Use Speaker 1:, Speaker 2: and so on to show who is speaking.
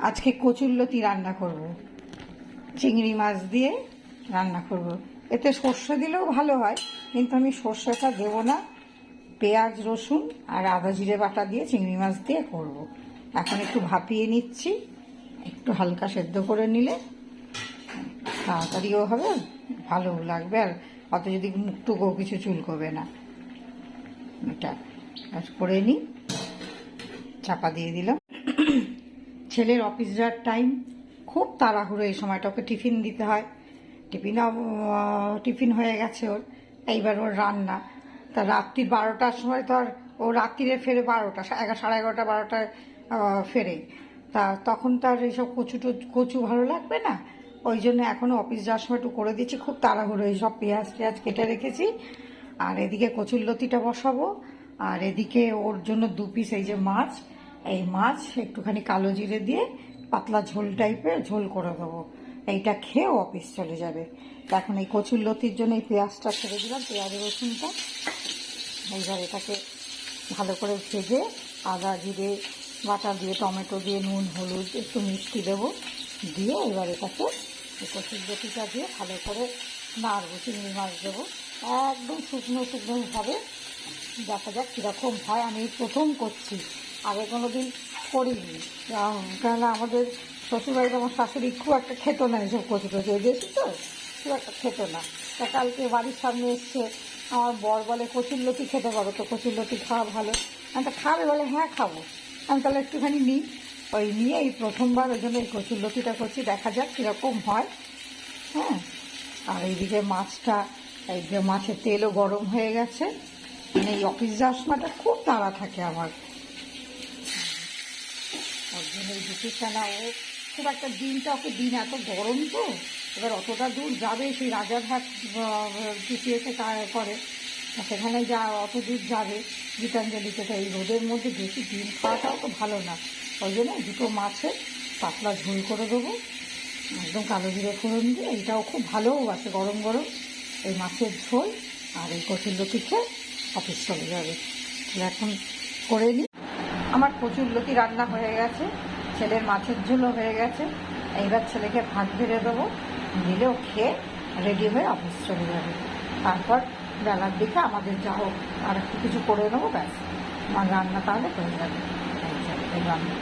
Speaker 1: আজকে কচুরলতি রান্না করব, চিংড়ি মাছ দিয়ে রান্না করব। এতে সর্ষে দিলেও ভালো হয়, কিন্তু আমি সর্ষেটা দেবো না। পেঁয়াজ রসুন আর আদা জিরে বাটা দিয়ে চিংড়ি মাছ দিয়ে করব। এখন একটু ভাপিয়ে নিচ্ছি, একটু হালকা সেদ্ধ করে নিলে তাড়াতাড়িও হবে, ভালো লাগবে, আর অত যদি মুখটুকু কিছু চুলকবে না। এটা করে নিই, চাপা দিয়ে দিলাম। ছেলের অফিস যাওয়ার টাইম, খুব তাড়াহুড়ো এই সময়টা, ওকে টিফিন দিতে হয়। টিফিন হয়ে গেছে ওর, এইবার ওর রান্না। তা রাত্রি 12টার সময় তো আর ও রাত্রিরে ফেরে 12টা, সাড়ে 11টা 12টায় ফেরে। তা তখন তার এইসব কচু ভালো লাগবে না, ওই জন্য এখনও অফিস যাওয়ার সময় একটু করে দিচ্ছি। খুব তাড়াহুড়ো, এইসব পেঁয়াজ কেটে রেখেছি। আর এদিকে কচুরলতিটা বসাবো, আর এদিকে ওর জন্য 2 পিস এই যে মাছ, এই মাছ একটুখানি কালো জিরে দিয়ে পাতলা ঝোল টাইপের ঝোল করে দেবো। এইটা খেয়েও অফিস চলে যাবে। এখন এই কচুরলতির জন্য এই পেঁয়াজটা ছেড়ে দিলাম, পেঁয়াজ রসুনটা। এইবার এটাকে ভালো করে ভেজে আদা জিরে বাটা দিয়ে, টমেটো দিয়ে, নুন হলুদ একটু মিষ্টি দেবো, দিয়ে এবার এটাকে কচুরলতিটা দিয়ে ভালো করে নাড়বো। চিংড়ি মাছ দেবো, একদম শুকনো শুকনো হবে। দেখা যাক কীরকম হয়। আমি প্রথম করছি, আগে কোনো দিন করিনি। কেননা আমাদের শ্বশুরবাড়িতে আমার শাশুড়ি খুব একটা খেত না এইসব কচু বেশি, তো খুব একটা খেত না। তা কালকে বাড়ির সামনে এসছে, আমার বর বলে কচুরলতি খেতে পারো তো, কচুরলতি খাওয়া ভালো। আমি তো খাবে বলে, হ্যাঁ খাবো। আমি তাহলে একটুখানি নিই, ওই নিয়ে এই প্রথমবার ওই জন্য এই কচুরলতিটা করছি, দেখা যাক কীরকম হয়। হ্যাঁ, আর এইদিকে মাছটা, এই যে মাছের তেলও গরম হয়ে গেছে। মানে এই অফিস যাওয়ার সময়টা খুব তাড়া থাকে আমার, ওর জন্য এই দুপুরখানা ও খুব একটা দিনটা, ওকে দিন এত গরম তো, এবার অতটা দূর যাবে, সেই রাজারহাট পিছিয়েছে করে, সেখানে যা অত দূর যাবে গীতাঞ্জলিতে, তো এই রোদের মধ্যে বেশি ডিম খাওয়াটাও তো ভালো না। ওই জন্য 2টো মাছের পাতলা ঝোল করে দেবো, একদম কালো জিরে ফোড়ন দিয়ে। এইটাও খুব ভালোও আছে, গরম গরম এই মাছের ঝোল আর এই কচুরলতি খেয়ে অফিস চলে যাবে। এখন করে নিই। আমার কচুরলতি রান্না হয়ে গেছে, ছেলের মাছের ঝোলও হয়ে গেছে। এইবার ছেলেকে ভাত বেড়ে দেবো, দিলেও খেয়ে রেডি হয়ে অফিস চলে যাবে। তারপর বেলার দিকে আমাদের যা হোক আর একটু কিছু করে নেবো, ব্যাস আমার রান্না তাহলে হয়ে যাবে। রান্না